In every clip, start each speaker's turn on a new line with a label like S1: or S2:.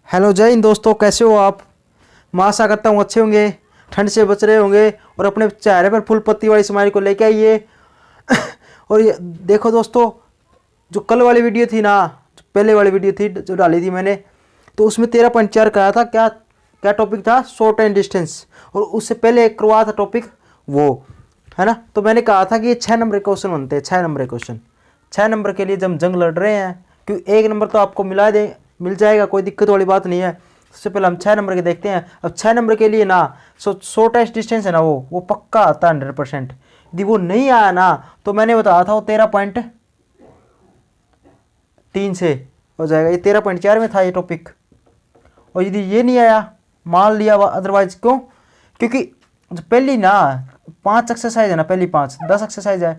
S1: Hello जय हिंद दोस्तों, कैसे हो आप। मैं आशा करता हूँ अच्छे होंगे, ठंड से बच रहे होंगे और अपने चेहरे पर फुल पत्ती वाली स्माइल को लेके आइए। और ये देखो दोस्तों, जो कल वाली वीडियो थी ना, जो पहले वाली वीडियो थी जो डाली थी मैंने, तो उसमें 13.4 कहा था। क्या क्या टॉपिक था? Short and distance. और उससे पहले एक करवा था टॉपिक वो, है ना। तो मैंने कहा था कि ये 6 नंबर के क्वेश्चन बनते हैं, 6 नंबर के क्वेश्चन। 6 नंबर के लिए जब हम जंग लड़ रहे हैं, क्योंकि 1 नंबर तो आपको मिल जाएगा, कोई दिक्कत वाली बात नहीं है। सबसे पहले हम 6 नंबर के देखते हैं। अब 6 नंबर के लिए ना, शॉर्टेस्ट डिस्टेंस है ना, वो पक्का आता है 100%। यदि वो नहीं आया ना, तो मैंने बताया था वो 13.3 से हो जाएगा। ये 13.4 में था ये टॉपिक। और यदि ये नहीं आया, मान लिया अदरवाइज, क्यों? क्योंकि जो पहली ना 5 एक्सरसाइज है ना, पहली 5 10 एक्सरसाइज है,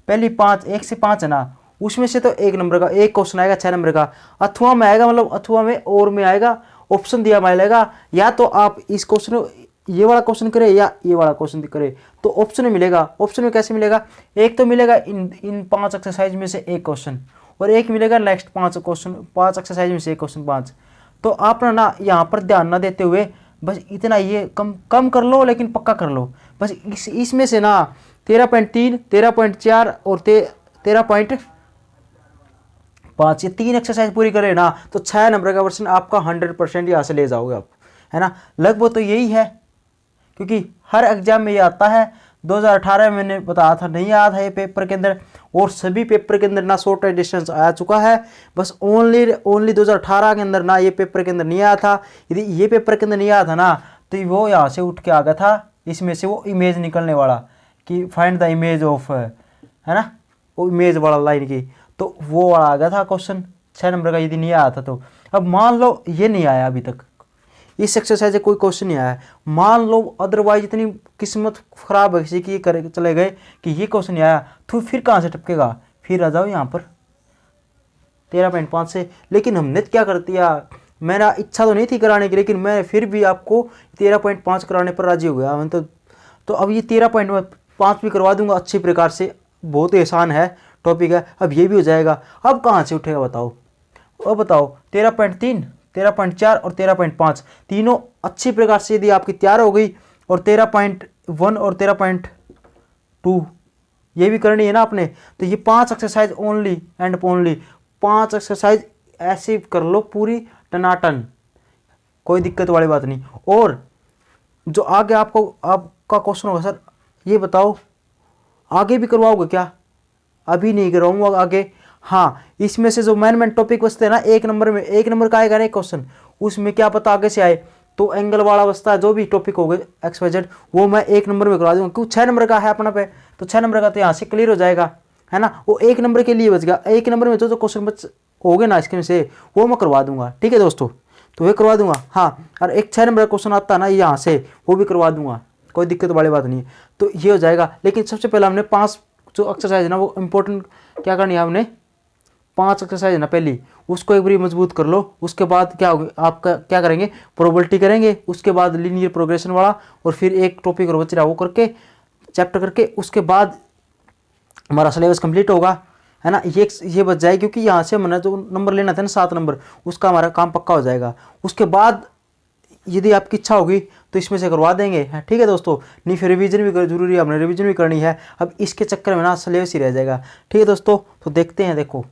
S1: पहली 5 1 से 5 है ना, उसमें से तो 1 नंबर का एक क्वेश्चन आएगा 6 नंबर का। अथवा में आएगा, मतलब अथवा में और में आएगा, ऑप्शन दिया मिलेगा। या तो आप इस क्वेश्चन, ये वाला क्वेश्चन करें या ये वाला क्वेश्चन करें, तो ऑप्शन में मिलेगा। ऑप्शन में कैसे मिलेगा? एक तो मिलेगा इन 5 एक्सरसाइज में से एक क्वेश्चन, और एक मिलेगा नेक्स्ट 5 क्वेश्चन, 5 एक्सरसाइज में से एक क्वेश्चन 5। तो आप ना यहाँ पर ध्यान ना देते हुए बस इतना ये कम कम कर लो, लेकिन पक्का कर लो। बस इसमें से ना 13.3 13.4 और 13.5, ये 3 एक्सरसाइज पूरी करें ना, तो 6 नंबर का क्वेश्चन आपका 100% यहाँ से ले जाओगे आप, है ना। लगभग तो यही है, क्योंकि हर एग्जाम में ये आता है। 2018 में मैंने बताया था नहीं आया था ये पेपर के अंदर, और सभी पेपर के अंदर ना शॉर्ट डिस्टेंस आ चुका है। बस ओनली 2018 के अंदर ना ये पेपर के अंदर नहीं आया था। यदि ये पेपर के अंदर नहीं आया था ना, तो वो यहाँ से उठ के आ गया था, इसमें से वो इमेज निकलने वाला कि फाइंड द इमेज ऑफ, है ना, वो इमेज वाला लाइन की, तो वो वाला आ गया था क्वेश्चन 6 नंबर का, यदि नहीं आया था तो। अब मान लो ये नहीं आया अभी तक, इस एक्सरसाइज से कोई क्वेश्चन नहीं आया, मान लो अदरवाइज इतनी किस्मत खराब है किसी की, करे चले गए कि ये क्वेश्चन नहीं आया, तो फिर कहाँ से टपकेगा? फिर आ जाओ यहाँ पर 13.5 से। लेकिन हमने क्या कर दिया, मेरा इच्छा तो नहीं थी कराने की, लेकिन मैं फिर भी आपको 13.5 कराने पर राजी हो गया मैं तो अब ये 13.5 भी करवा दूंगा अच्छी प्रकार से। बहुत ही आसान है टॉपिक है, अब ये भी हो जाएगा। अब कहाँ से उठेगा बताओ? अब बताओ 13.3 13.4 और 13.5 तीनों अच्छी प्रकार से यदि आपकी तैयार हो गई, और 13.1 और 13.2 ये भी करनी है ना आपने, तो ये 5 exercise only and only 5 exercise ऐसे कर लो पूरी टनाटन, कोई दिक्कत वाली बात नहीं। और जो आगे आपका क्वेश्चन होगा, सर ये बताओ आगे भी करवाओगे क्या? अभी नहीं करवाऊंगा आगे। हाँ, इसमें से जो मेन टॉपिक बचते हैं ना, 1 नंबर में, 1 नंबर का आएगा ना एक क्वेश्चन, उसमें क्या पता आगे से आए, तो एंगल वाला बचता है, जो भी टॉपिक हो गए XYZ, वो मैं 1 नंबर में करवा दूंगा, क्योंकि 6 नंबर का है अपना पे, तो 6 नंबर का तो यहाँ से क्लियर हो जाएगा, है ना। वो 1 नंबर के लिए बच गया, 1 नंबर में जो क्वेश्चन बच हो गए ना इसके में से, वो मैं करवा दूंगा, ठीक है दोस्तों, तो वे करवा दूंगा। हाँ, और एक 6 नंबर का क्वेश्चन आता है ना यहाँ से, वो भी करवा दूंगा, कोई दिक्कत वाली बात नहीं है। तो ये हो जाएगा। लेकिन सबसे पहले हमने 5 जो एक्सरसाइज है ना, वो इंपॉर्टेंट क्या करनी है हमने, 5 एक्सरसाइज है ना पहली, उसको एक बार मजबूत कर लो। उसके बाद क्या होगा, आपका क्या करेंगे, प्रोबेबिलिटी करेंगे, उसके बाद लीनियर प्रोग्रेशन वाला, और फिर एक टॉपिक और बच रहा वो करके, चैप्टर करके, उसके बाद हमारा सिलेबस कंप्लीट होगा, है ना। ये बच जाए, क्योंकि यहाँ से हमने जो नंबर लेना था ना 7 नंबर, उसका हमारा काम पक्का हो जाएगा। उसके बाद यदि आपकी इच्छा होगी तो इसमें से करवा देंगे, ठीक है दोस्तों। नहीं फिर रिवीजन भी जरूरी है, हमने रिवीजन भी करनी है। अब इसके चक्कर में ना सिलेबस ही रह जाएगा, ठीक है दोस्तों। तो देखते हैं, देखो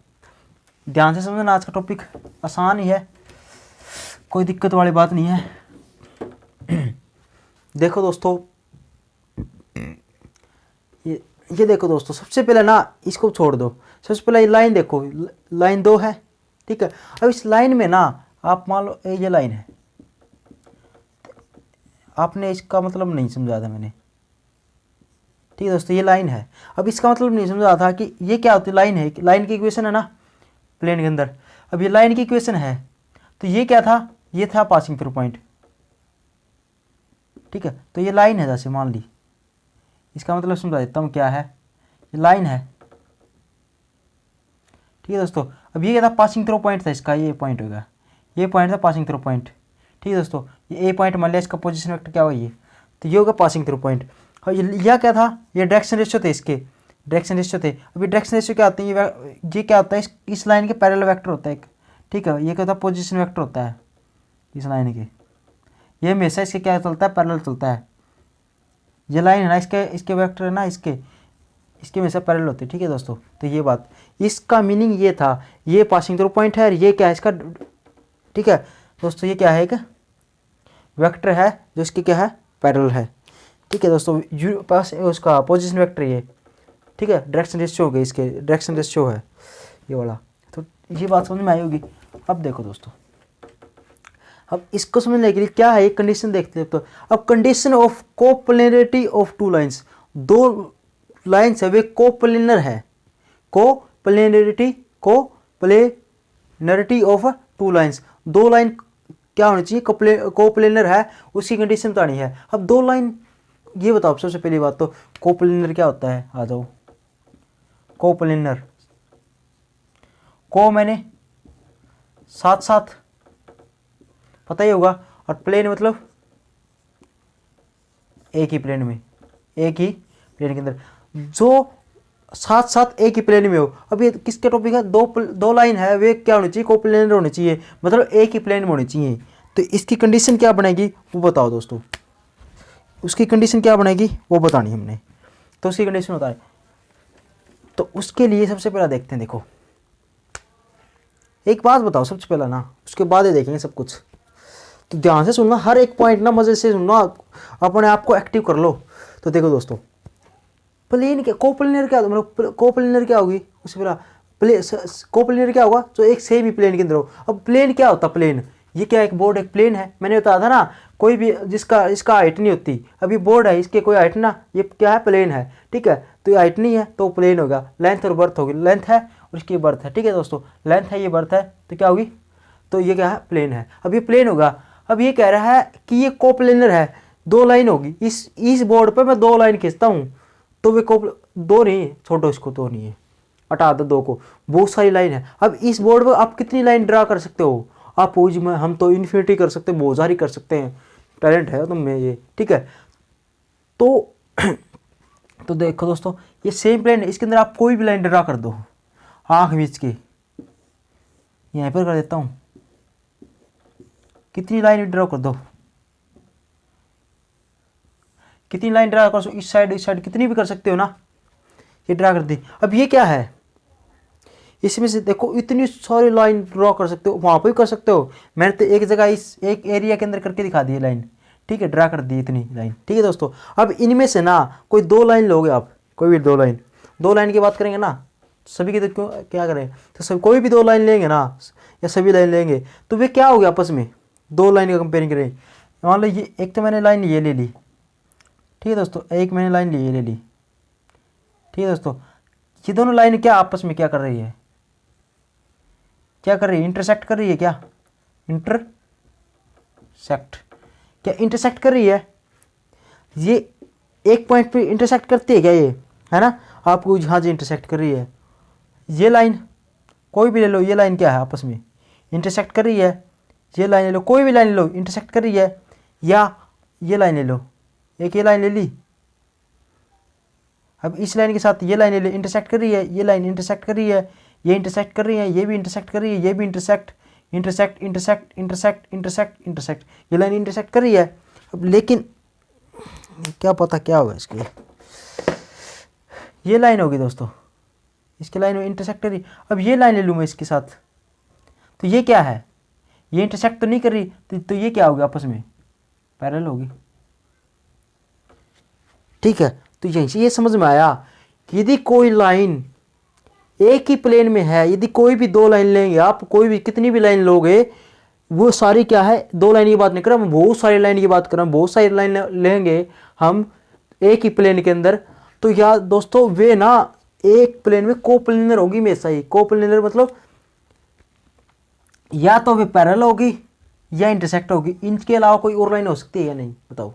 S1: ध्यान से समझना, आज का टॉपिक आसान ही है, कोई दिक्कत वाली बात नहीं है। देखो दोस्तों, ये देखो दोस्तों, सबसे पहले ना इसको छोड़ दो, सबसे पहले ये लाइन देखो, लाइन 2 है, ठीक है। अब इस लाइन में ना आप मान लो ये लाइन है, आपने इसका मतलब नहीं समझा था मैंने, ठीक है दोस्तों, ये लाइन है। अब इसका मतलब नहीं समझा था कि ये क्या होती है, लाइन है, लाइन की इक्वेशन है ना प्लेन के अंदर। अब ये लाइन की इक्वेशन है, तो ये क्या था, ये था पासिंग थ्रू पॉइंट, ठीक है। तो ये लाइन है, जैसे मान ली, इसका मतलब समझा देता हूँ क्या है, ये लाइन है, ठीक है दोस्तों। अब ये क्या था, पासिंग थ्रू पॉइंट था इसका, ये पॉइंट होगा, ये पॉइंट था पासिंग थ्रू पॉइंट, ठीक है दोस्तों। ये ए पॉइंट मान लिया, इसका पोजीशन वेक्टर क्या हुआ ये, तो ये होगा पासिंग थ्रू पॉइंट। और यह क्या था, ये डायरेक्शन रेशियो थे, इसके डायरेक्शन रेशियो थे। अभी डायरेक्शन रेशियो क्या होते हैं, ये क्या होता है, इस लाइन के पैरेलल वेक्टर होता है एक, ठीक है। ये क्या होता है, पोजीशन वेक्टर होता है, इस लाइन के, ये हमेशा इसके क्या चलता है, पैरेलल चलता है। ये लाइन है ना, इसके वेक्टर है ना, इसके हमेशा पैरेलल होते हैं। ठीक है दोस्तों, तो ये बात, इसका मीनिंग ये था, ये पासिंग थ्रू पॉइंट है और ये क्या है इसका, ठीक है दोस्तों, ये क्या है, एक वेक्टर है जो इसके क्या है, पैरेलल है। ठीक है दोस्तों, पास उसका पोजीशन वेक्टर ये, ठीक है, डायरेक्शन रेशियो हो गई, इसके डायरेक्शन रेशियो है ये वाला। तो ये बात समझ में आई होगी। अब देखो दोस्तों, अब इसको समझने के लिए क्या है, एक कंडीशन देखते हैं। तो अब condition of coplanarity of two lines, दो लाइंस है वे कोप्लेनर है, कोप्लेनरिटी ऑफ टू लाइंस, दो लाइन क्या होनी चाहिए, कोप्लेनर है, उसकी कंडीशन बतानी है। अब दो लाइन, ये बताओ सबसे पहली बात तो कोप्लेनर क्या होता है, आ जाओ। कोप्लेनर, को मैंने साथ साथ पता ही होगा, और प्लेन मतलब एक ही प्लेन में, एक ही प्लेन के अंदर, जो साथ साथ एक ही प्लेन में हो। अब ये किसके टॉपिक है, दो लाइन है, वे क्या होनी चाहिए, कोप्लेनर होनी चाहिए, मतलब एक ही प्लेन में होनी चाहिए। तो इसकी कंडीशन क्या बनेगी वो बताओ दोस्तों, उसकी कंडीशन क्या बनेगी वो बतानी हमने। तो उसकी कंडीशन होता है, तो उसके लिए सबसे पहला देखते हैं। देखो एक बात बताओ सबसे पहला ना, उसके बाद ही देखेंगे सब कुछ। तो ध्यान से सुनना, हर एक पॉइंट ना मजे से सुनना, अपने आप को एक्टिव कर लो। तो देखो दोस्तों, प्लेन क्या, कोप्लेनर क्या, मतलब कोप्लेनर क्या होगी, उससे पहला कोप्लेनर क्या होगा, जो एक सेम ही प्लेन के अंदर हो। अब प्लेन क्या होता है, प्लेन, ये क्या एक बोर्ड एक प्लेन है, मैंने बताया था ना, कोई भी इसका हाइट नहीं होती। अब ये बोर्ड है, इसके कोई हाइट ना, ये क्या है, प्लेन है। ठीक है, तो ये हाइट नहीं है तो प्लेन होगा, लेंथ और बर्थ होगी, लेंथ है और इसकी बर्थ है। ठीक है दोस्तों, लेंथ है, ये बर्थ है, तो क्या होगी, तो ये क्या है, प्लेन है। अब ये प्लेन होगा। अब ये कह रहा है कि ये कोप्लेनर है, दो लाइन होगी, इस बोर्ड पे मैं दो लाइन खींचता हूँ, तो वे दो नहीं है, छोड़ो इसको, दो नहीं है, हटा दो दो को, बहुत सारी लाइन है। अब इस बोर्ड पर आप कितनी लाइन ड्रा कर सकते हो, आप पूछ में, हम तो इन्फिनिटी कर सकते हैं, बहुत सारी कर सकते हैं, टैलेंट है तुम में ये। ठीक है, तो देखो दोस्तों, ये सेम प्लेन है, इसके अंदर आप कोई भी लाइन ड्रा कर दो, आँख बीच की, यहाँ पर कर देता हूँ, कितनी लाइन ड्रा कर दो, कितनी लाइन ड्रा कर, इस साइड कितनी भी कर सकते हो ना, ये ड्रा कर दी। अब ये क्या है, इसमें से देखो इतनी सारी लाइन ड्रॉ कर सकते हो, वहाँ पर भी कर सकते हो। मैंने तो एक जगह इस एक एरिया के अंदर करके दिखा दी लाइन। ठीक है, ड्रा कर दी इतनी लाइन। ठीक है दोस्तों, अब इनमें से ना कोई दो लाइन लोगे आप, कोई भी दो लाइन की बात करेंगे ना, सभी की, तो क्यों क्या करें, तो सब कोई भी दो लाइन लेंगे ना, या सभी लाइन लेंगे, तो वे क्या हो गया आपस में, दो लाइन का कंपेयरिंग करें। मान लो ये एक तो मैंने लाइन ये ले ली, ठीक है दोस्तों, एक मैंने लाइन ये ले ली। ठीक है दोस्तों, ये दोनों लाइन क्या आपस में क्या कर रही है, क्या कर रही है, इंटरसेक्ट कर रही है, क्या इंटरसेक्ट कर रही है। ये एक पॉइंट पे इंटरसेक्ट करती है क्या, ये है ना, आपको हाँ जी इंटरसेक्ट कर रही है। ये लाइन कोई भी ले लो, ये लाइन क्या है, आपस में इंटरसेक्ट कर रही है। ये लाइन ले लो, कोई भी लाइन ले लो, इंटरसेक्ट कर रही है। या ये लाइन ले लो, एक ये लाइन ले ली, अब इस लाइन के साथ ये लाइन ले ली, इंटरसेक्ट कर रही है, ये लाइन इंटरसेक्ट कर रही है, ये इंटरसेक्ट कर रही है, ये भी इंटरसेक्ट कर रही है, ये भी इंटरसेक्ट, ये लाइन इंटरसेक्ट कर रही है। अब लेकिन क्या पता क्या होगा इसके, ये लाइन होगी दोस्तों, इसकी लाइन में इंटरसेक्ट कर रही। अब ये लाइन ले लूँ मैं इसके साथ, तो ये क्या है, ये इंटरसेक्ट तो नहीं कर रही, तो ये क्या होगी, आपस में पैरेलल होगी। ठीक है, तो यहीं से ये समझ में आया कि यदि कोई लाइन एक ही प्लेन में है, यदि कोई भी दो लाइन लेंगे आप, कोई भी कितनी भी लाइन लोगे, वो सारी क्या है, दो लाइन की बात नहीं कर रहा, बहुत सारी लाइन की बात कर रहा हूँ, बहुत सारी लाइन लेंगे हम एक ही प्लेन के अंदर, तो यार दोस्तों वे ना एक प्लेन में कोप्लेनर होगी हमेशा ही। कोप्लेनर मतलब या तो वे पैरेलल होगी या इंटरसेक्ट होगी, इनके अलावा कोई और लाइन हो सकती है या नहीं, बताओ।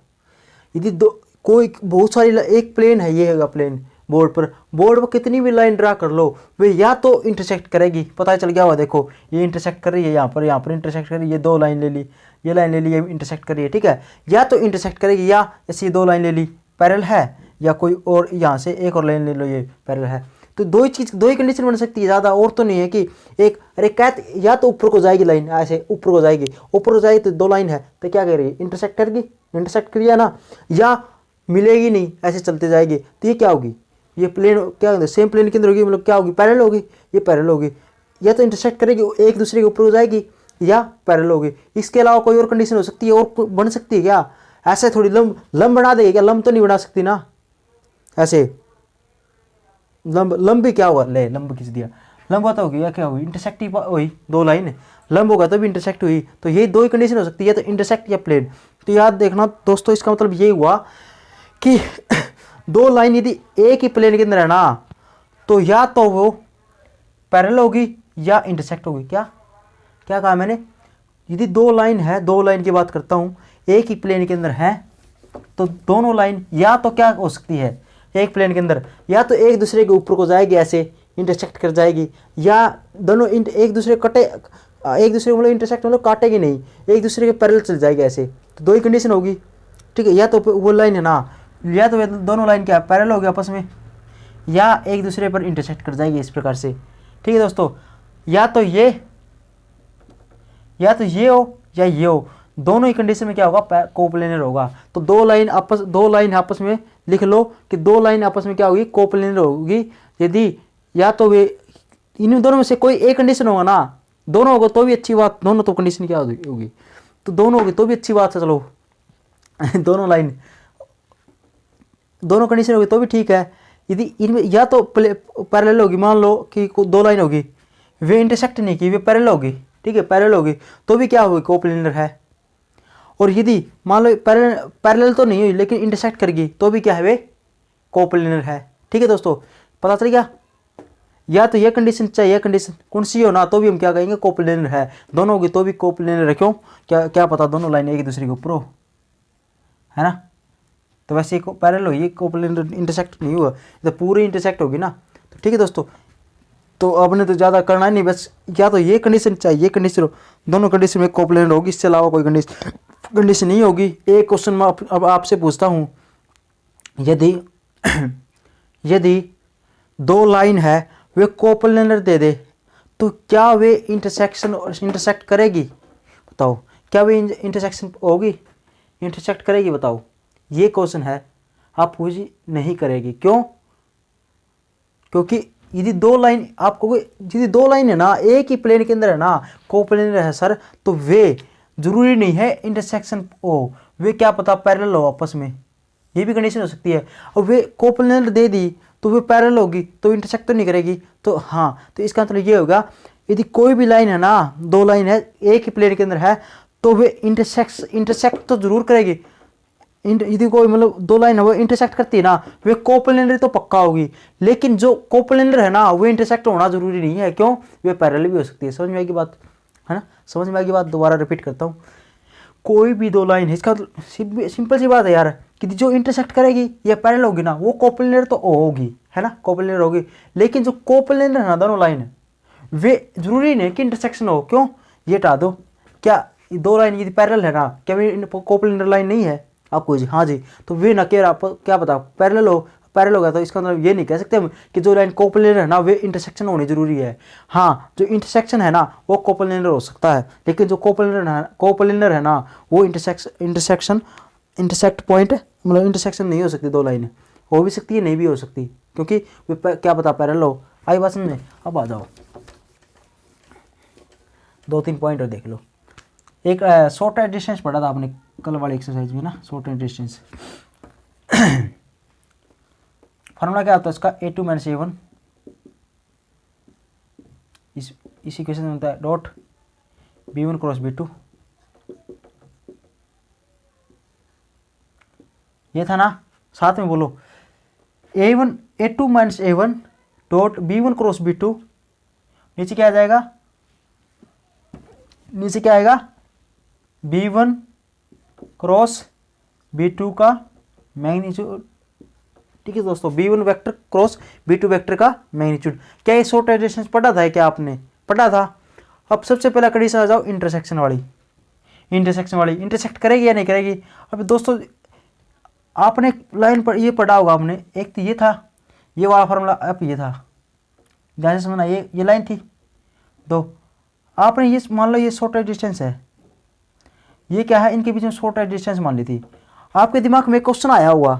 S1: यदि कोई बहुत सारी एक प्लेन है, ये है प्लेन, बोर्ड पर कितनी भी लाइन ड्रा कर लो, वे या तो इंटरसेक्ट करेगी, पता चल गया हुआ, देखो ये इंटरसेक्ट कर रही है, यहाँ पर इंटरसेक्ट कर रही है, ये दो लाइन ले ली, ये लाइन ले ली, ये इंटरसेक्ट कर रही है। ठीक है, या तो इंटरसेक्ट करेगी, या ऐसी दो लाइन ले ली पैरेलल है, या कोई और यहाँ से एक और लाइन ले लो, ये पैरेलल है। तो दो ही कंडीशन बन सकती है, ज़्यादा और तो नहीं है कि एक, अरे कैट या तो ऊपर को जाएगी लाइन, ऐसे ऊपर को जाएगी, ऊपर को जाएगी तो दो लाइन है तो क्या करेगी, इंटरसेक्ट करेगी, इंटरसेक्ट करिए ना, या मिलेगी नहीं ऐसे चलते जाएगी तो ये क्या होगी, ये प्लेन क्या होगा, सेम प्लेन के अंदर होगी, मतलब क्या होगी, पैरेलल होगी, ये पैरेलल होगी, या तो इंटरसेक्ट करेगी एक दूसरे के ऊपर हो जाएगी या पैरेलल होगी। इसके अलावा कोई और कंडीशन हो सकती है, और बन सकती है क्या, ऐसे थोड़ी लंब बना देगी क्या, लंब तो नहीं बना सकती ना ऐसे, लंब भी क्या हुआ, ले लंब खींच दिया, लंब तो होगी या क्या हुई, इंटरसेक्ट ही हुई, दो लाइन लंब होगा तभी इंटरसेक्ट हुई, तो ये दो ही कंडीशन हो सकती है, तो इंटरसेक्ट या प्लेन। तो याद देखना दोस्तों, इसका मतलब ये हुआ कि दो लाइन यदि एक ही प्लेन के अंदर है ना, तो या तो वो पैरेलल होगी या इंटरसेक्ट होगी। क्या क्या कहा मैंने, यदि दो लाइन है, दो लाइन की बात करता हूँ, एक ही प्लेन के अंदर है, तो दोनों लाइन या तो क्या हो सकती है, एक प्लेन के अंदर या तो एक दूसरे के ऊपर को जाएगी ऐसे इंटरसेक्ट कर जाएगी, या दोनों एक दूसरे कटे, एक दूसरे मतलब इंटरसेक्ट मतलब काटेगी नहीं, एक दूसरे के पैरेलल चल जाएगी ऐसे, तो दो ही कंडीशन होगी, ठीक है। या तो वो लाइन है ना, या तो दोनों लाइन क्या पैरेलल होगी आपस में, या एक दूसरे पर इंटरसेक्ट कर जाएगी इस प्रकार से, ठीक है दोस्तों। या तो ये हो या ये हो, दोनों ही कंडीशन में क्या होगा, कोप्लेनर होगा। तो दो लाइन आपस में लिख लो कि दो लाइन आपस में क्या होगी, कोप्लेनर होगी, यदि या तो वे इन दोनों में से कोई एक कंडीशन होगा ना, दोनों होगा तो भी अच्छी बात, दोनों तो कंडीशन क्या होगी, तो दोनों होगी तो भी अच्छी बात है, चलो दोनों कंडीशन होगी तो भी ठीक है। यदि इनमें या तो पैरेलल होगी, मान लो कि दो लाइन होगी, वे इंटरसेक्ट नहीं की, वे पैरेलल होगी, ठीक है, पैरेलल होगी तो भी क्या होगी, कोप्लेनर है। और यदि मान लो पैरेलल तो नहीं हुई लेकिन इंटरसेक्ट करेगी तो भी क्या है, वे कोप्लेनर है, ठीक है दोस्तों। पता चल गया, या तो ये कंडीशन चाहिए, कंडीशन कौन सी हो ना, तो भी हम क्या कहेंगे, कोप्लेनर है। दोनों होगी तो भी कोप्लेनर है, क्यों, क्या पता दोनों लाइन एक दूसरे के ऊपर हो, है ना। तो वैसे पैरेलल हो, ये कोप्लेनर इंटरसेक्ट नहीं हुआ, तो पूरी इंटरसेक्ट होगी ना, तो ठीक है दोस्तों। तो आपने तो ज़्यादा करना ही नहीं, बस या तो ये कंडीशन चाहिए, कंडीशन हो, दोनों कंडीशन में कोप्लेनर होगी, इससे अलावा कोई कंडीशन नहीं होगी। एक क्वेश्चन मैं अब आपसे पूछता हूँ, यदि दो लाइन है, वे कोप्लेनर दे दे, तो क्या वे इंटरसेक्ट करेगी, बताओ, क्या वे इंटरसेक्शन होगी, इंटरसेक्ट करेगी, बताओ। ये क्वेश्चन है, आप पूछिए, नहीं करेगी, क्यों, क्योंकि यदि दो लाइन है ना, एक ही प्लेन के अंदर है ना, कोप्लेनर है सर, तो वे जरूरी नहीं है इंटरसेक्शन हो, वे क्या पता पैरेलल हो आपस में, ये भी कंडीशन हो सकती है। और वे कोप्लेनर दे दी तो वे पैरेलल होगी, तो इंटरसेक्ट तो नहीं करेगी, तो हाँ, तो इसका मतलब ये होगा, यदि कोई भी लाइन है ना, दो लाइन है एक ही प्लेन के अंदर है, तो वे इंटरसेक्ट तो जरूर करेगी। यदि कोई मतलब दो लाइन है वो इंटरसेक्ट करती है ना, वे कोप्लेनर तो पक्का होगी, लेकिन जो कोप्लेनर है ना, वो इंटरसेक्ट होना जरूरी नहीं है, क्यों, वे पैरेलल भी हो सकती है। समझ में आएगी बात, है ना, समझ में आएगी बात, दोबारा रिपीट करता हूँ। कोई भी दो लाइन है, इसका सिंपल सी बात है यार, कि जो इंटरसेक्ट करेगी या पैरेलल होगी ना, वो कोप्लेनर तो होगी, है ना, कोप्लेनर होगी, लेकिन जो कोप्लेनर है ना, दोनों लाइन वे जरूरी नहीं कि इंटरसेक्शन हो, क्यों, ये हटा दो। क्या दो लाइन यदि पैरेलल है ना, क्या वे कोप्लेनर लाइन नहीं है, आपको जी, हाँ जी, तो वे ना क्या आपको क्या पता पैरेलल होगा, तो इसका मतलब ये नहीं कह सकते हम कि जो लाइन कोप्लेनर है ना, वे इंटरसेक्शन होनी जरूरी है। हाँ, जो इंटरसेक्शन है ना, वो कोप्लेनर हो सकता है, लेकिन जो कोप्लेनर है ना, वो इंटरसेक्ट पॉइंट मतलब इंटरसेक्शन नहीं हो सकती, दो लाइन हो भी सकती है, नहीं भी हो सकती, क्योंकि वे क्या पता पैरेलल हो। आई बात समझ में, अब आ जाओ, दो तीन पॉइंट और देख लो। एक शॉर्ट एंड डिस्टेंस पढ़ा था आपने कल वाली एक्सरसाइज में ना, शॉर्ट एंड डिस्टेंस। फार्मूला क्या होता है इसका, A2 - A1, इसी क्वेश्चन में होता है डॉट B1 क्रॉस B2, ये था ना, साथ में बोलो, A2 - A1 dot B1 cross B2, नीचे क्या आ जाएगा, नीचे क्या आएगा, B1 क्रॉस B2 का मैग्नीट्यूड, ठीक है दोस्तों, B1 vector cross B2 vector का मैग्नीट्यूड। क्या ये शॉर्ट डिस्टेंस पढ़ा था, क्या आपने पढ़ा था। अब सबसे पहला कंडीशन आ जाओ इंटरसेक्शन वाली, इंटरसेक्ट करेगी या नहीं करेगी। अब दोस्तों आपने लाइन पर ये पढ़ा होगा आपने, एक तो ये था, ये वाला फार्मूला, अब ये था, ध्यान से समझना, ये लाइन थी 2, आपने ये मान लो ये शॉर्टेस्ट डिस्टेंस है, ये क्या है, इनके बीच में शॉर्टेस्ट डिस्टेंस मान ली थी। आपके दिमाग में क्वेश्चन आया होगा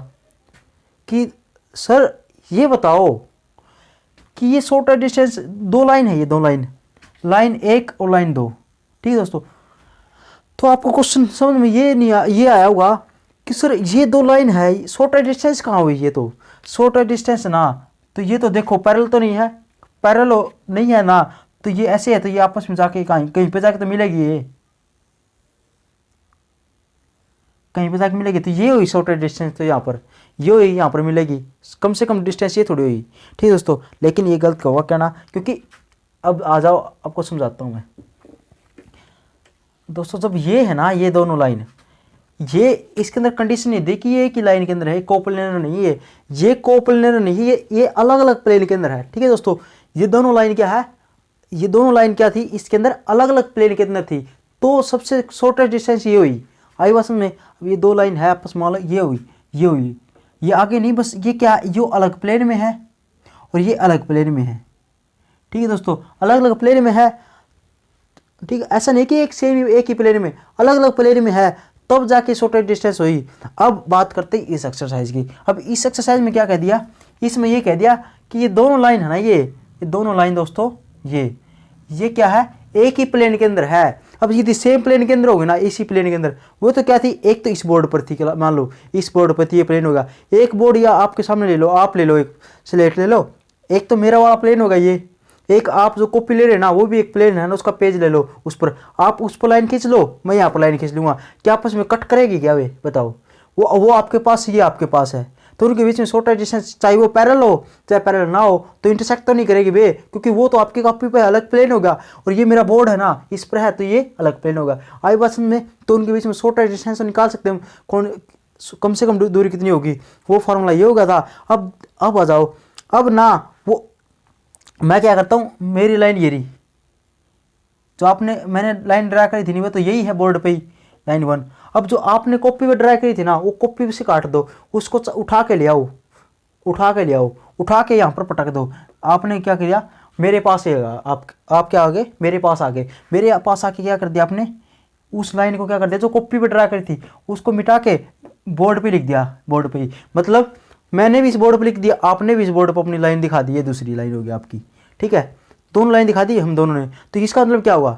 S1: कि सर ये बताओ कि ये शॉर्टेस्ट डिस्टेंस 2 लाइन है, ये 2 लाइन, लाइन 1 और लाइन 2, ठीक है दोस्तों। तो आपको क्वेश्चन समझ में ये आया होगा कि सर ये 2 लाइन है, शॉर्टेस्ट डिस्टेंस कहाँ हुई, ये तो शॉर्टेस्ट डिस्टेंस ना, तो ये तो देखो पैरेलल तो नहीं है, पैरेलल नहीं है ना, तो ये ऐसे है, तो ये आपस में जाके कहीं पे जाके तो मिलेगी, ये कहीं पे जाके मिलेगी, तो ये हुई शॉर्टेस्ट डिस्टेंस, तो यहाँ पर ये हुई, यहाँ पर मिलेगी, कम से कम डिस्टेंस ये थोड़ी हुई, ठीक है दोस्तों। लेकिन ये गलत होगा क्या ना, क्योंकि अब आ जाओ आपको समझाता हूँ मैं दोस्तों। जब ये है ना, ये दोनों लाइन, ये इसके अंदर कंडीशन नहीं दी कि ये एक ही लाइन के अंदर है, कोप्लेनर नहीं है, ये कोप्लेनर नहीं है, ये अलग अलग प्लेन के अंदर है, ठीक है दोस्तों। ये दोनों लाइन क्या है, ये दोनों लाइन क्या थी, इसके अंदर अलग अलग प्लेन के अंदर थी, तो सबसे शॉर्टेस्ट डिस्टेंस ये हुई, आई बात में। अब ये 2 लाइन है आपस में, ये हुई, ये हुई, ये आगे नहीं, बस ये क्या, ये अलग प्लेन में है और ये अलग प्लेन में है, ठीक है दोस्तों, अलग अलग प्लेन में है, ठीक है। ऐसा नहीं कि एक ही प्लेन में, अलग अलग प्लेन में है, तब जाके शॉर्टेस्ट डिस्टेंस हुई। अब बात करते हैं इस एक्सरसाइज की। अब इस एक्सरसाइज में क्या कह दिया, इसमें ये कह दिया कि ये दोनों लाइन है ना, ये दोनों लाइन दोस्तों, ये क्या है, एक ही प्लेन के अंदर है। अब यदि सेम प्लेन के अंदर होगी ना, इसी प्लेन के अंदर, वो तो क्या थी, एक तो इस बोर्ड पर थी, मान लो इस बोर्ड पर थी, ये प्लेन होगा, एक बोर्ड या आपके सामने ले लो, आप ले लो, एक स्लेट ले लो, एक तो मेरा वाला प्लेन होगा ये, एक आप जो कॉपी ले रहे ना वो भी एक प्लेन है ना, उसका पेज ले लो, उस पर आप उस पर लाइन खींच लो, मैं यहाँ पर लाइन खींच लूँगा, क्या आपस में कट करेगी क्या वे, बताओ। वो आपके पास, ये आपके पास है, तो उनके बीच में शॉर्टेस्ट डिस्टेंस, चाहे वो पैरेलल हो चाहे पैरेलल ना हो, तो इंटरसेक्ट तो नहीं करेगी बे, क्योंकि वो तो आपकी कॉपी पे अलग प्लेन होगा और ये मेरा बोर्ड है ना, इस पर है, तो ये अलग प्लेन होगा। आई बात में, तो उनके बीच में शॉर्टेस्ट डिस्टेंस निकाल सकते हैं हम, कौन कम से कम दूरी कितनी होगी, वो फॉर्मूला ये होगा था। अब आ जाओ, अब ना वो मैं क्या करता हूँ, मेरी लाइन ये रही, जो मैंने लाइन ड्रा करी थी नहीं, वो तो यही है बोर्ड पे ही, लाइन 1। अब जो आपने कॉपी पे ड्रा करी थी ना, वो कॉपी से काट दो, उसको उठा के ले आओ, उठा के यहाँ पर पटक दो। आपने क्या किया, मेरे पास है, आप क्या आ गए, मेरे पास आ गए, मेरे पास आके क्या कर दिया आपने, उस लाइन को क्या कर दिया, जो कॉपी पे ड्रा करी थी उसको मिटा के बोर्ड पे लिख दिया, बोर्ड पे ही, मतलब मैंने भी इस बोर्ड पे लिख दिया, आपने भी इस बोर्ड पर अपनी लाइन दिखा दी, ये दूसरी लाइन होगी आपकी, ठीक है, दोनों लाइन दिखा दी हम दोनों ने। तो इसका मतलब क्या हुआ,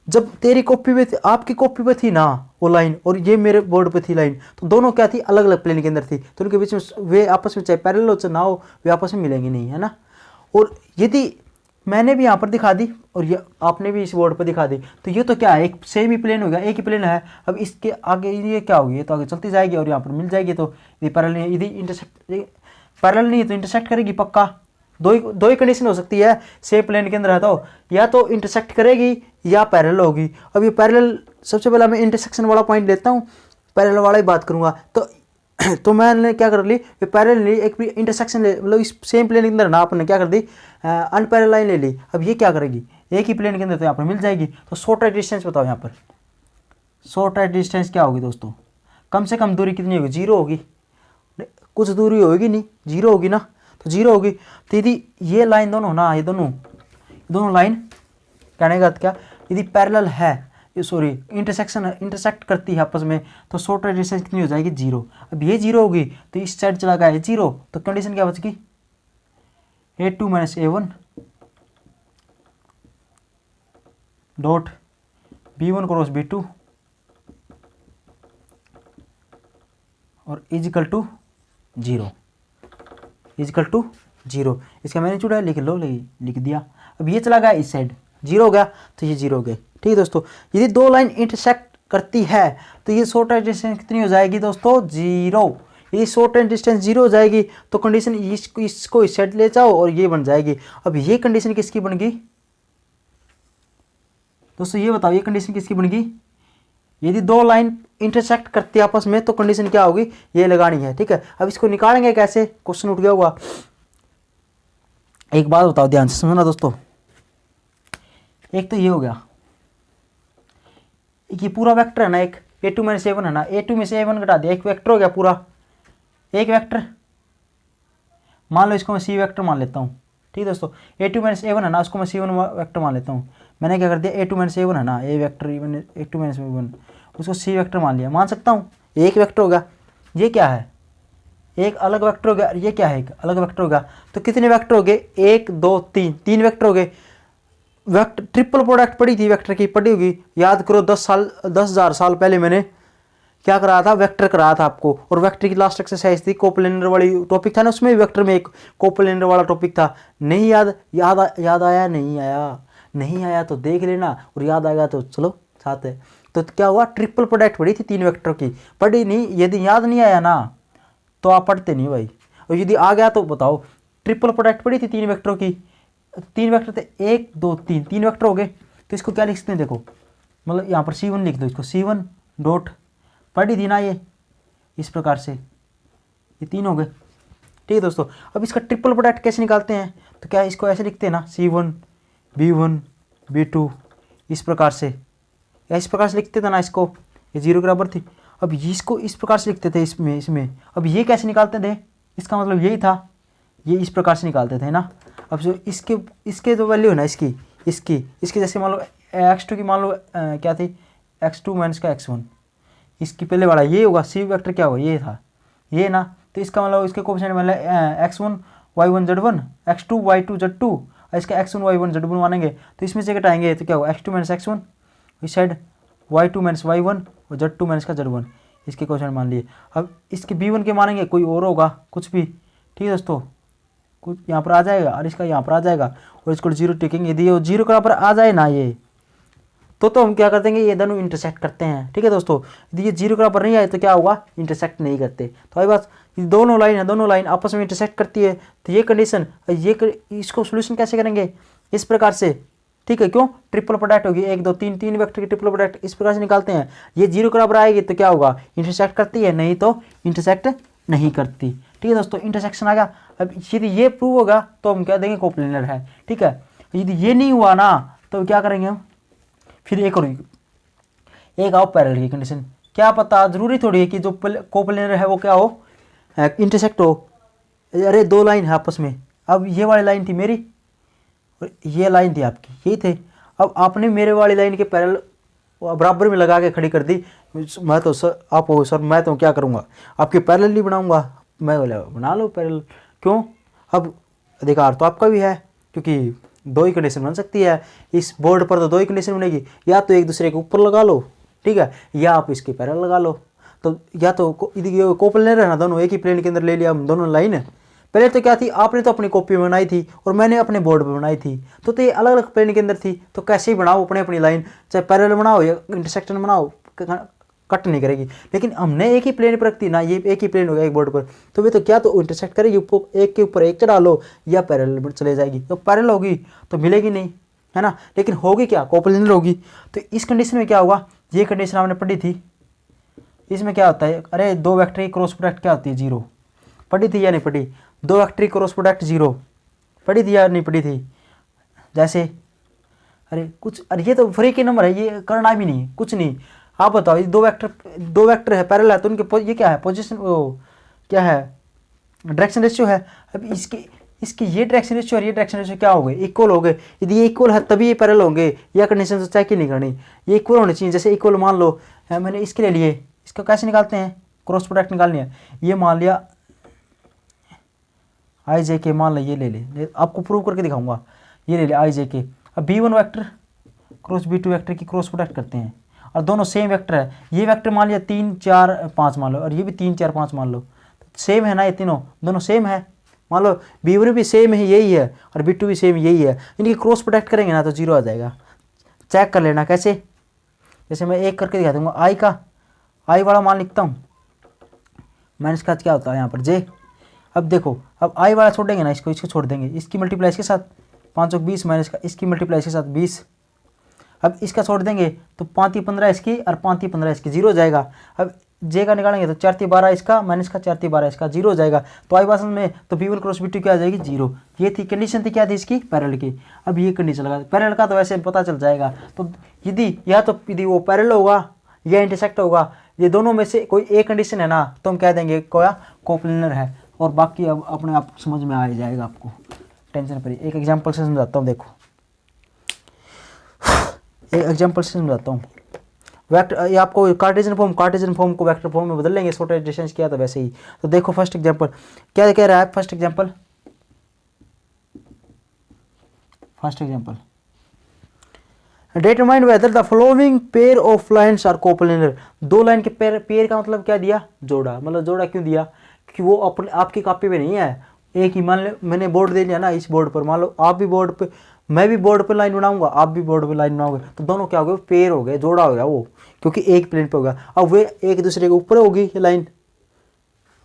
S1: जब तेरी कॉपी पे थी, आपकी कॉपी पे थी ना वो लाइन, और ये मेरे बोर्ड पे थी लाइन, तो दोनों क्या थी, अलग अलग प्लेन के अंदर थी, तो उनके बीच में वे आपस में चाहे पैरेलल हो चाहे ना हो, वे आपस में मिलेंगे नहीं, है ना। और यदि मैंने भी यहाँ पर दिखा दी और ये आपने भी इस बोर्ड पर दिखा दी, तो ये तो क्या है, एक सेम ही प्लेन हो गया, एक ही प्लेन है। अब इसके आगे ये क्या होगी, ये तो आगे चलती जाएगी और यहाँ पर मिल जाएगी, तो ये पैरेलल नहीं, यदि इंटरसेक्ट पैरेलल नहीं है तो इंटरसेक्ट करेगी पक्का। दो ही कंडीशन हो सकती है, सेम प्लेन के अंदर है तो, या तो इंटरसेक्ट करेगी या पैरेलल होगी। अब ये पैरेलल, सबसे पहले मैं इंटरसेक्शन वाला पॉइंट लेता हूँ, पैरेलल वाला ही बात करूँगा। तो मैंने क्या कर ली, पैरेलल ली, एक भी इंटरसेक्शन ले, मतलब इस सेम प्लेन के अंदर ना आपने क्या कर दी, अनपैरेलल लाइन ले ली। अब ये क्या करेगी, एक ही प्लेन के अंदर, तो यहाँ पर मिल जाएगी। तो शॉर्टेस्ट डिस्टेंस बताओ, यहाँ पर शॉर्टेस्ट डिस्टेंस क्या होगी दोस्तों, कम से कम दूरी कितनी होगी, 0 होगी, कुछ दूरी होगी नहीं, 0 होगी ना, तो 0 होगी। तो यदि ये लाइन दोनों ना, ये दोनों लाइन कहने का क्या, यदि पैरेलल है, सॉरी इंटरसेक्ट करती है आपस में, तो शॉर्टेस्ट डिस्टेंस कितनी हो जाएगी, 0। अब ये 0 होगी तो इस साइड चला गया 0, तो कंडीशन क्या बचेगी, A2 - A1 dot B1 cross B2 और इजिकल टू 0, इसका मैग्नीट्यूड है, लिख लो, लिख दिया। अब ये चला गया इस साइड, 0 हो गया, तो ये 0 हो गए, ठीक है दोस्तों। यदि 2 लाइन इंटरसेक्ट करती है तो ये शॉर्टेस्ट डिस्टेंस कितनी हो जाएगी दोस्तों, 0। ये शॉर्टेस्ट डिस्टेंस 0 हो जाएगी, तो कंडीशन इसको इस साइड ले जाओ और ये बन जाएगी। अब ये कंडीशन किसकी बन गई दोस्तों, ये बताओ, ये कंडीशन किसकी बन गई, यदि 2 लाइन इंटरसेक्ट करती है आपस में, तो कंडीशन क्या होगी, ये लगानी है, ठीक है। अब इसको निकालेंगे कैसे, क्वेश्चन उठ गया होगा। एक बात बताओ, ध्यान से समझना दोस्तों, एक तो ये हो गया, ये पूरा वेक्टर है ना, एक A2 - A1 है ना, A2 में से A1 घटा दिया, एक वेक्टर हो गया पूरा, एक वेक्टर, मान लो इसको मैं C वेक्टर मान लेता हूँ, ठीक है दोस्तों, A2 माइनस A1 है ना, उसको मैं C1 वेक्टर मान लेता हूँ। मैंने क्या कर दिया, A2 माइनस A1 है ना, A vector A2 minus A1, उसको C वेक्टर मान लिया, मान सकता हूँ। एक वेक्टर होगा, ये क्या है, एक अलग वेक्टर हो गया, ये क्या है, एक अलग वेक्टर होगा। तो कितने वेक्टर हो गए, 1 2 3, 3 वेक्टर हो गए। वेक्टर ट्रिपल प्रोडक्ट पड़ी थी वेक्टर की, पड़ी होगी, याद करो 10,000 साल पहले मैंने क्या कराया था, वेक्टर कराया था आपको। और वेक्टर की लास्ट एक्सरसाइज थी कोप्लेनर वाली टॉपिक था ना, उसमें वेक्टर में एक कोप्लेनर वाला टॉपिक था। नहीं याद आया, नहीं आया तो देख लेना, और याद आएगा तो चलो साथ है। तो क्या हुआ, ट्रिपल प्रोडक्ट पड़ी थी 3 वेक्टर की, पढ़ी नहीं, यदि याद नहीं आया ना तो आप पढ़ते नहीं भाई, और यदि आ गया तो बताओ। ट्रिपल प्रोडक्ट पड़ी थी 3 वेक्टरों की, 3 वेक्टर थे, 1 2 3, 3 वेक्टर हो गए। तो इसको क्या लिख सकते हैं, देखो मतलब यहाँ पर C1 लिख दो, इसको C1 डॉट, पढ़ी थी ना ये, इस प्रकार से ये 3 हो गए। ठीक है दोस्तों, अब इसका ट्रिपल प्रोडक्ट कैसे निकालते हैं, तो क्या इसको ऐसे लिखते हैं ना, C1 B1 B2, इस प्रकार से, या इस प्रकार से लिखते थे ना इसको, ये 0 के बराबर थी। अब इसको इस प्रकार से लिखते थे इसमें। अब ये कैसे निकालते थे, इसका मतलब यही था, ये इस प्रकार से निकालते थे ना। अब जो इसके जो वैल्यू है ना, इसकी जैसे मान लो x2 की, मान लो क्या थी, x2 माइनस का x1, इसकी पहले वाला ये होगा, C वेक्टर क्या होगा, ये था ये ना। तो इसका मतलब इसके कोएफिशिएंट मतलब x1 y1 z1, x2 y2 z2, और इसका x1 y1 z1 मानेंगे, तो इसमें से घटाएंगे तो क्या होगा, x2 माइनस x1, इस साइड y2 माइनस y1 और z2 माइनस का z1, इसके क्वेश्चन मान लिए। अब इसके b1 के मानेंगे, कोई और होगा कुछ भी, ठीक है दोस्तों, कुछ यहाँ पर आ जाएगा और इसका यहाँ पर आ जाएगा, और इसको 0 टिकेंगे। यदि ये 0 के बराबर आ जाए ना ये, तो हम क्या कर देंगे, ये दोनों इंटरसेक्ट करते हैं। ठीक है दोस्तों, यदि ये 0 के बराबर नहीं आए तो क्या होगा, इंटरसेक्ट नहीं करते। तो आई बात, दोनों लाइन है, दोनों लाइन आपस में इंटरसेक्ट करती है, तो ये कंडीशन, इसको सोल्यूशन कैसे करेंगे, इस प्रकार से। ठीक है, क्यों, ट्रिपल प्रोडक्ट होगी, 1 2 3, 3 वेक्टर की ट्रिपल प्रोडक्ट इस प्रकार से निकालते हैं। ये 0 के बराबर आएगी तो क्या होगा, इंटरसेक्ट करती है, नहीं तो इंटरसेक्ट नहीं करती। ठीक है दोस्तों, इंटरसेक्शन आ गया। अब यदि ये प्रूव होगा तो हम क्या देंगे, कोप्लेनर है। ठीक है, यदि ये नहीं हुआ ना तो क्या करेंगे हम, फिर एक और एक आओ पैरेलल की कंडीशन। क्या पता, जरूरी थोड़ी है कि जो कोप्लेनर है वो क्या हो, इंटरसेक्ट हो। अरे 2 लाइन है आपस में, अब ये वाली लाइन थी मेरी और ये लाइन थी आपकी, यही थे। अब आपने मेरे वाली लाइन के पैरेलल बराबर में लगा के खड़ी कर दी। मैं तो सर, आप हो सर, मैं तो क्या करूँगा, आपके पैरेलल नहीं बनाऊँगा। मैं बोला बना लो पैरेलल, क्यों, अब अधिकार तो आपका भी है, क्योंकि 2 ही कंडीशन बन सकती है इस बोर्ड पर, तो 2 ही कंडीशन बनेगी, या तो एक दूसरे के ऊपर लगा लो, ठीक है, या आप इसके पैरेलल लगा लो। तो या तो कोप्लेनर है ना, दोनों एक ही प्लेन के अंदर ले लिया हम, दोनों लाइन है। पहले तो क्या थी, आपने तो अपनी कॉपी में बनाई थी और मैंने अपने बोर्ड पे बनाई थी, तो ये अलग अलग प्लेन के अंदर थी। तो कैसे ही बनाओ अपनी अपनी लाइन, चाहे पैरेलल बनाओ या इंटरसेक्शन बनाओ, कट नहीं करेगी। लेकिन हमने एक ही प्लेन पर रखती ना, ये एक ही प्लेन हो गया एक बोर्ड पर, तो वे तो क्या तो इंटरसेक्ट करेगी, एक के ऊपर एक चढ़ा लो या पैरेलल चले जाएगी। तो पैरेलल होगी तो मिलेगी नहीं, है ना, लेकिन होगी क्या, कोप्लेनर होगी। तो इस कंडीशन में क्या होगा, ये कंडीशन आपने पढ़ी थी, इसमें क्या होता है, अरे 2 वेक्टर की क्रॉस प्रोडक्ट क्या होती है, 0, पढ़ी थी या नहीं पढ़ी, 2 वेक्टर की क्रॉस प्रोडक्ट 0, पढ़ी थी या नहीं पढ़ी थी। जैसे अरे कुछ, अरे ये तो फ्री के नंबर है, ये करना भी नहीं, कुछ नहीं। आप बताओ, ये 2 वेक्टर है पैरेलल है, तो उनके ये क्या है, पोजीशन, वो क्या है, डायरेक्शन रेशियो है। अब इसकी ये डायरेक्शन रेशियो और ये डायरेक्शन रेशियो क्या हो गए, इक्वल हो गए। यदि ये इक्वल है तभी ये पैरेलल होंगे, या कंडीशन तो चेक ही नहीं करनी, ये इक्वल होने चाहिए। जैसे इक्वल मान लो मैंने इसके ले लिए, इसको कैसे निकालते हैं, क्रॉस प्रोडक्ट निकालनी है। ये मान लिया आई जे के, मान लो ये ले ले, आपको प्रूव करके दिखाऊंगा, ये ले ले आई जे के। अब B1 vector cross B2 vector की क्रॉस प्रोडक्ट करते हैं, और दोनों सेम वेक्टर है। ये वेक्टर मान लिया 3 4 5 मान लो, और ये भी 3 4 5 मान लो, सेम है ना, ये तीनों दोनों सेम है। मान लो B1 भी सेम है, यही है, और B2 भी सेम यही है। इनकी क्रॉस प्रोडक्ट करेंगे ना तो 0 आ जाएगा। चेक कर लेना कैसे, जैसे मैं एक करके दिखा दूंगा। आई वाला मान लिखता हूँ, माइनस का क्या होता है यहाँ पर J। अब देखो, अब आई वाला छोड़ेंगे ना, इसको छोड़ देंगे, इसकी मल्टीप्लाई इसके साथ 5 20 माइनस का, इसकी मल्टीप्लाई इसके साथ 20। अब इसका छोड़ देंगे तो 5 15 इसकी और 5 15 इसकी, 0 हो जाएगा। अब J का निकालेंगे तो 4 12 इसका माइनस का 4 12 इसका, 0 हो जाएगा। तो आई वासन में तो B1 क्रॉस B2 क्या आ जाएगी, 0। ये थी कंडीशन, थी क्या थी इसकी, पैरेलल की। अब ये कंडीशन लगा, पैरेलल का तो वैसे पता चल जाएगा। तो यदि या तो यदि वो पैरेलल होगा या इंटरसेक्ट होगा, ये दोनों में से कोई एक कंडीशन है ना, तो हम कह देंगे कोया कोप्लेनर है, और बाकी अब अपने आप समझ में आ जाएगा आपको। Tension free. एक एग्जांपल से समझाता हूँ, देखो एक एग्जांपल से समझाता हूँ। वेक्टर, ये आपको कार्टेशियन फॉर्म को वेक्टर फॉर्म में बदल लेंगे, शॉर्टेज डिस्टेंस किया था वैसे ही। तो देखो फर्स्ट एग्जांपल क्या कह रहा है, first example determine whether the following pair of lines are coplanar. दो लाइन के पेयर का मतलब क्या दिया, जोड़ा। मतलब जोड़ा क्यों दिया, कि वो अपने आपकी कॉपी पे नहीं है, एक ही। मान लो मैंने बोर्ड दे लिया ना, इस बोर्ड पर मान लो आप भी बोर्ड पे, मैं भी बोर्ड पे लाइन बनाऊंगा, आप भी बोर्ड पे लाइन बनाओगे, तो दोनों क्या हो गए, पेयर हो गए, जोड़ा हो गया वो, क्योंकि एक प्लेन पे होगा। अब वे एक दूसरे के ऊपर होगी ये लाइन,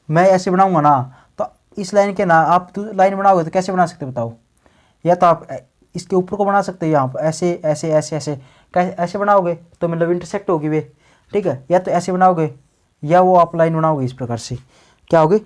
S1: मैं ऐसे बनाऊंगा ना, तो इस लाइन के ना आप लाइन बनाओगे तो कैसे बना सकते बताओ। या तो आप इसके ऊपर को बना सकते हो, यहाँ पर ऐसे ऐसे ऐसे ऐसे कैसे ऐसे बनाओगे तो मतलब इंटरसेक्ट होगी वे, ठीक है। या तो ऐसे बनाओगे, या वो आप लाइन बनाओगे इस प्रकार से, क्या होगी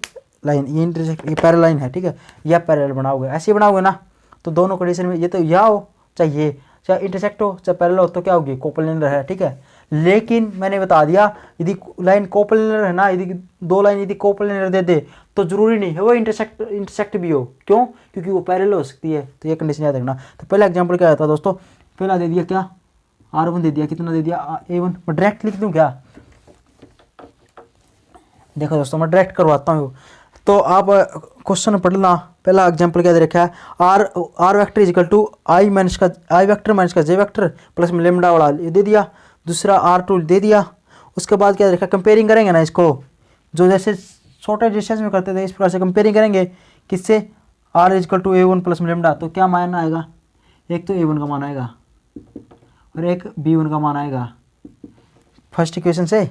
S1: लाइन, ये इंटरसेक्ट, ये पैरेलल लाइन है, ठीक है। या पैरेलल बनाओगे, ऐसे बनाओगे ना, तो दोनों कंडीशन में ये तो या हो चाहे ये, चाहे इंटरसेक्ट हो चाहे पैरेलल हो, तो क्या होगी, कोप्लेनर है, ठीक है। लेकिन मैंने बता दिया यदि लाइन कोप्लेनर है ना, यदि दो लाइन यदि कोप्लेनर दे दे तो जरूरी नहीं है वो इंटरसेक्ट भी हो, क्यों, क्योंकि वो पैरेलल हो सकती है। तो ये कंडीशन याद रखना। तो पहला एग्जांपल क्या था दोस्तों, पहला दे दिया क्या, R1 दे दिया, कितना दे दिया A1। मैं डायरेक्ट लिख दूं क्या, देखो दोस्तों मैं डायरेक्ट करवाता हूँ, तो आप क्वेश्चन पढ़ ला। पहला एग्जांपल क्या दे रखा है, R vector equal to I vector minus का जे वेक्टर प्लस में लेमडा वाला ये दे दिया, दूसरा R2 दे दिया। उसके बाद क्या दे रखा, कंपेयरिंग करेंगे ना इसको, जो जैसे शॉर्टेज डिस्टेंस में करते थे इस प्रकार से कंपेयरिंग करेंगे, किससे, R equal to A1 plus में लेमडा। तो क्या मान आएगा, एक तो A1 का मान आएगा और एक B1 का मान आएगा फर्स्ट इक्वेशन से।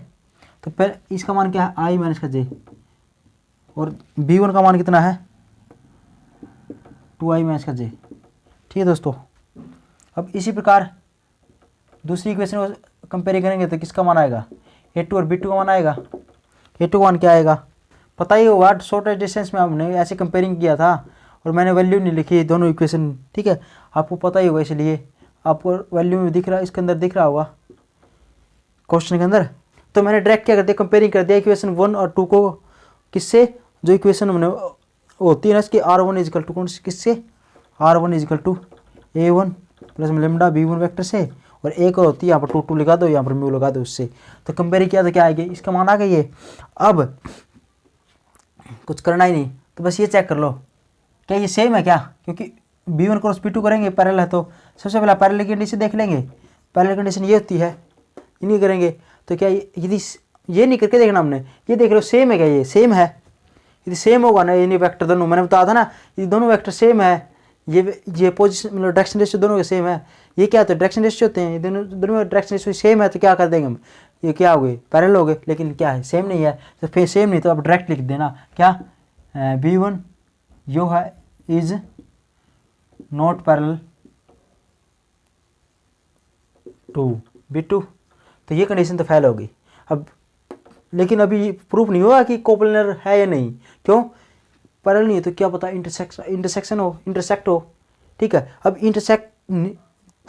S1: तो पहले इसका मान क्या है, आई माइनस का जे, और B1 का मान कितना है 2i माइनस का जे, ठीक है दोस्तों। अब इसी प्रकार दूसरी इक्वेशन को कंपेयर करेंगे तो किसका मान आएगा, A2 और B2 का मान आएगा। A2 का मान क्या आएगा पता ही होगा, शॉर्टेज डिस्टेंस में हमने ऐसे कंपेयरिंग किया था और मैंने वैल्यू नहीं लिखी दोनों इक्वेशन, ठीक है, आपको पता ही होगा, इसलिए आपको वैल्यू में दिख रहा, इसके अंदर दिख रहा होगा क्वेश्चन के अंदर। तो मैंने डायरेक्ट क्या कर दिया, कंपेयरिंग कर दिया इक्वेशन 1 और 2 को, किससे, जो इक्वेशन हमने होती है ना इसकी R1 इजिकल टू कौन, किससे, R1 equal to A1 plus lambda B1 vector से, और एक और होती है यहाँ पर 2 लगा दो, यहाँ पर म्यू लगा दो उससे। तो कंपेयर किया तो क्या आएगी, इसका मान आ गया ये। अब कुछ करना ही नहीं, तो बस ये चेक कर लो क्या ये सेम है क्या, क्योंकि B1 क्रॉस B2 करेंगे पैरेलल है, तो सबसे पहला पैरेलल की कंडीशन देख लेंगे। पैरेलल कंडीशन ये होती है, ये नहीं करेंगे तो क्या यदि ये नहीं करके देखना हमने, ये देख लो सेम है क्या, ये सेम है, यदि सेम होगा ना ये वेक्टर दोनों, मैंने बताया था ना ये दोनों वेक्टर सेम है, ये पोजीशन मतलब डायरेक्शन रेशियो दोनों के सेम है। ये क्या होता है, डायरेक्शन रेशियो होते हैं, दोनों दोनों में डायरेक्शन रेशियो सेम है, तो क्या कर देंगे हम, ये क्या हो गए पैरेलल हो गए। लेकिन क्या है, सेम नहीं है, तो फिर सेम नहीं तो आप डायरेक्ट लिख देना क्या, B1 जो है is not parallel to B2, तो ये कंडीशन तो फेल होगी। अब लेकिन अभी प्रूफ नहीं हुआ कि कोप्लेनर है या नहीं, क्यों, पैरेलल नहीं है तो क्या पता इंटरसेक्ट हो, ठीक है। अब इंटरसेक्ट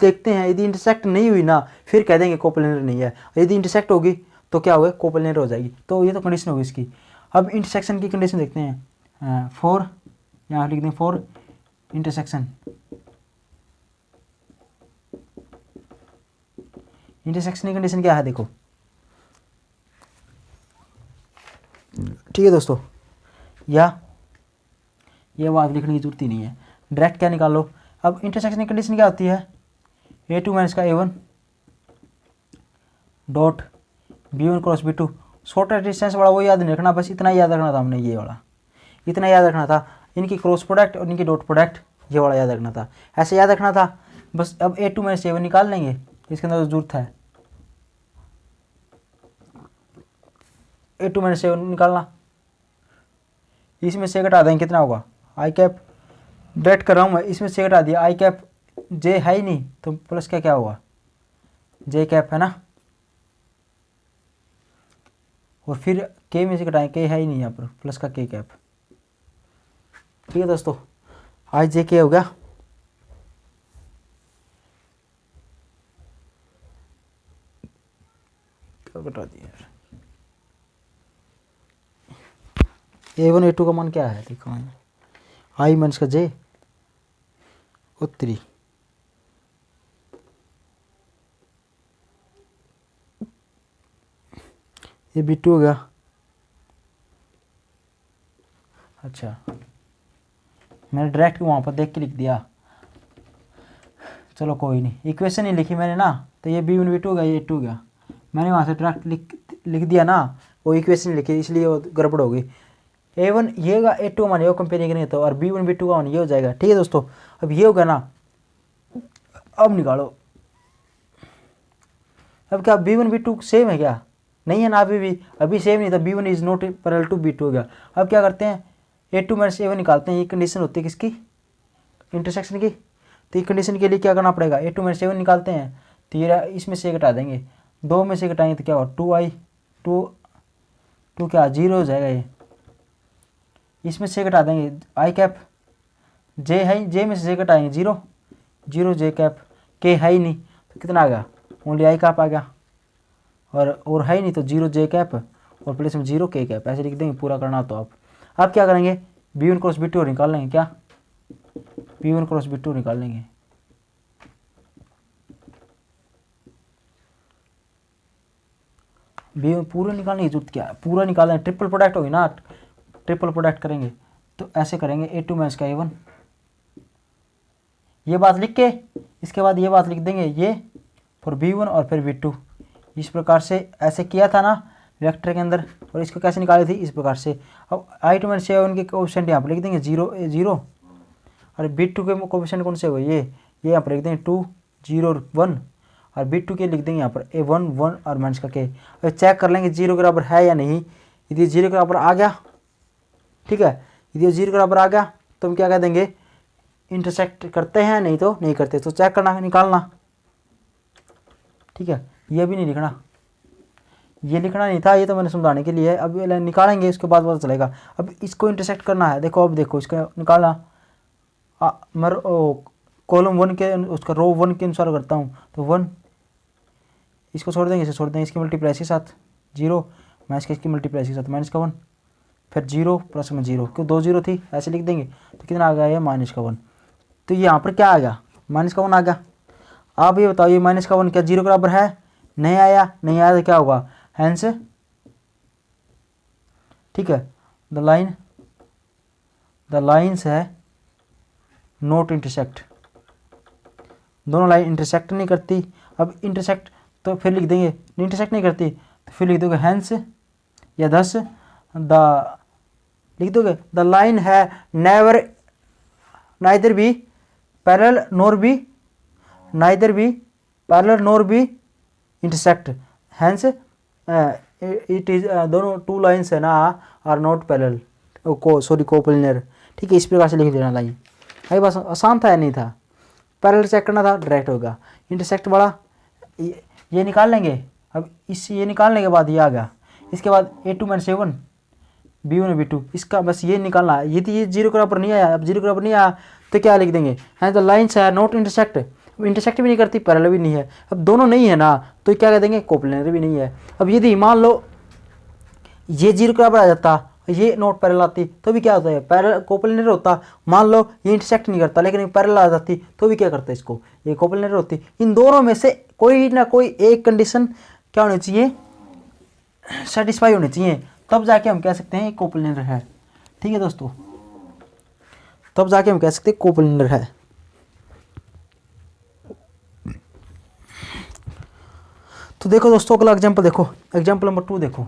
S1: देखते हैं, यदि इंटरसेक्ट नहीं हुई ना फिर कह देंगे कोप्लेनर नहीं है, यदि इंटरसेक्ट होगी तो क्या होगा, कोप्लेनर हो जाएगी। तो ये तो कंडीशन होगी इसकी। अब इंटरसेक्शन की कंडीशन देखते हैं, फॉर यहाँ लिख दें फॉर इंटरसेक्शन, इंटरसेक्शन की कंडीशन क्या है देखो, ठीक है दोस्तों, या ये बात लिखने की जरूरत ही नहीं है, डायरेक्ट क्या निकाल लो। अब इंटरसेक्शन की कंडीशन क्या होती है, A2 माइनस का A1 dot B1 cross B2, shortage distance वाला वो याद नहीं रखना, बस इतना याद रखना था हमने, ये वाला इतना याद रखना था, इनकी क्रॉस प्रोडक्ट और इनकी डॉट प्रोडक्ट ये वाला याद रखना था, ऐसे याद रखना था बस। अब A2 माइनस A1 निकाल लेंगे, इसके अंदर जरूरत है A2 माइनस A1 निकालना, इसमें से घटा देंगे कितना होगा, आई कैप डायरेक्ट कर रहा हूँ मैं, इसमें से घटा दिया आई कैप, जे है ही नहीं तो प्लस क्या क्या होगा, जे कैप है ना, और फिर के में से घटाएं, के है ही नहीं यहाँ पर, प्लस का के कैप, ठीक है दोस्तों। आई जे के हो गया, क्या घटा दिया यार, A1 A2 का मान क्या है देखो, आई माइनस का जे उत्तरी। ये B2 हो गया। अच्छा, मैंने डायरेक्ट वहाँ पर देख के लिख दिया, चलो कोई नहीं, इक्वेशन ही लिखी मैंने ना, तो ये B1 B2 हो गया, ये A2 हो गया। मैंने वहाँ से डायरेक्ट लिख दिया ना, वो इक्वेशन लिखी, इसलिए वो गड़बड़ हो गई। A1 ये होगा, A2 मान ये कंपेयर करेंगे तो, और B1 B2 का मान ये हो जाएगा। ठीक है दोस्तों, अब ये होगा ना, अब निकालो। अब क्या B1 B2 सेम है क्या? नहीं है ना, अभी सेम नहीं था। B1 is not parallel to B2 हो गया। अब क्या करते हैं, A2 माइनस A1 निकालते हैं। ये कंडीशन होती है किसकी? इंटरसेक्शन की। तो ये कंडीशन के लिए क्या करना पड़ेगा, A2 माइनस A1 निकालते हैं, तो ये इसमें से घटा देंगे, 2 में से घटाएंगे तो क्या होगा, 2i, 2 क्या 0 हो जाएगा। ये इसमें से घटा देंगे i कैप, j है, j में से घटाएंगे 0, 0 j कैप, k है ही नहीं तो कितना आ गया, ओनली i कैप आ गया, और है ही नहीं तो 0 j कैप और प्लस में 0 k कैप, ऐसे लिख देंगे पूरा करना। तो आप क्या करेंगे, B1 क्रॉस B2 निकाल लेंगे। क्या B1 क्रॉस B2 निकाल लेंगे। B1 पूरा निकालने की जरूरत क्या है, पूरा निकालना है, ट्रिपल प्रोडक्ट होगी ना, ट्रिपल प्रोडक्ट करेंगे तो ऐसे करेंगे, A2 माइनस का A1, ये बात लिख के इसके बाद ये बात लिख देंगे, ये फॉर B1 और फिर B2। इस प्रकार से ऐसे किया था ना वेक्टर के अंदर, और इसको कैसे निकाली थी, इस प्रकार से। अब I2 माइनस A1 के कोएफिशिएंट यहाँ पर लिख देंगे 0 0, और B2 के कोएफिशिएंट कौन से हुए, ये यहाँ पर लिख देंगे 2 0 और 1, और B2 के लिख देंगे यहाँ पर A1 1 और माइनस का K। अब चेक कर लेंगे 0 के बराबर है या नहीं। यदि 0 के बराबर आ गया, ठीक है, यदि 0 के बराबर आ गया तो हम क्या कह देंगे, इंटरसेक्ट करते हैं, नहीं तो नहीं करते। तो चेक करना, निकालना, ठीक है। ये भी नहीं लिखना, ये लिखना नहीं था, ये तो मैंने समझाने के लिए है। अब ये निकालेंगे, उसके बाद पता चलेगा। अब इसको इंटरसेक्ट करना है, देखो अब देखो इसका निकालना, कॉलम 1 के उसका रो 1 के अनुसार करता हूँ, तो 1 इसको छोड़ देंगे, इसे छोड़ देंगे, इसकी मल्टीप्लाई के साथ 0 माइनस के इसकी मल्टीप्लाई के साथ माइनस का 1, फिर 0 प्लस में 0, क्यों 2 0 थी, ऐसे लिख देंगे। तो कितना आ गया, ये माइनस का 1। तो यहाँ पर क्या आ गया, माइनस का 1 आ गया। आप ये बताओ, ये माइनस का 1 क्या 0 के बराबर है? नहीं आया, नहीं आया तो क्या होगा, हैंस, ठीक है, द लाइन्स है नोट इंटरसेक्ट, दोनों लाइन इंटरसेक्ट नहीं करती। अब इंटरसेक्ट तो फिर लिख देंगे, इंटरसेक्ट नहीं करती तो फिर लिख दोगे हैंस या दस द, लिख दोगे द लाइन है never neither be parallel nor be, neither be parallel nor be intersect, hence it is, दोनों 2 लाइन्स है ना आर नॉट पैरेलल, कोप्लिनर। ठीक है, इस प्रकार से लिख देना लाइन। भाई बस आसान था या नहीं था, पैरेलल चेक करना था, डायरेक्ट होगा। इंटरसेक्ट वाला ये निकाल लेंगे। अब इस ये निकालने के बाद ये आ गया, इसके बाद A2 minus A1 B1 B2, इसका बस ये निकालना है। यदि ये 0 के बराबर नहीं आया, अब 0 के बराबर नहीं आया तो क्या लिख देंगे, है द लाइन्स है नॉट इंटरसेक्ट, इंटरसेक्ट भी नहीं करती, पैरेलल भी नहीं है। अब दोनों नहीं है ना, तो क्या कह देंगे, कोप्लिनर भी नहीं है। अब यदि मान लो ये 0 के बराबर आ जाता, ये नॉट पैरेलल आती, तो भी क्या होता है, पैरेलल कोप्लिनर होता। मान लो ये इंटरसेक्ट नहीं करता लेकिन पैरेलल आ जाती, तो भी क्या करता है, इसको ये कोप्लिनर होती। इन दोनों में से कोई ना कोई एक कंडीशन क्या होनी चाहिए, सेटिस्फाई होनी चाहिए, तब जाके हम कह सकते हैं कोप्लिनर है। ठीक है दोस्तों, तब जाके हम कह सकते हैं कोप्लिनर है। तो देखो दोस्तों, अगला एग्जाम्पल देखो, एग्जाम्पल नंबर 2 देखो।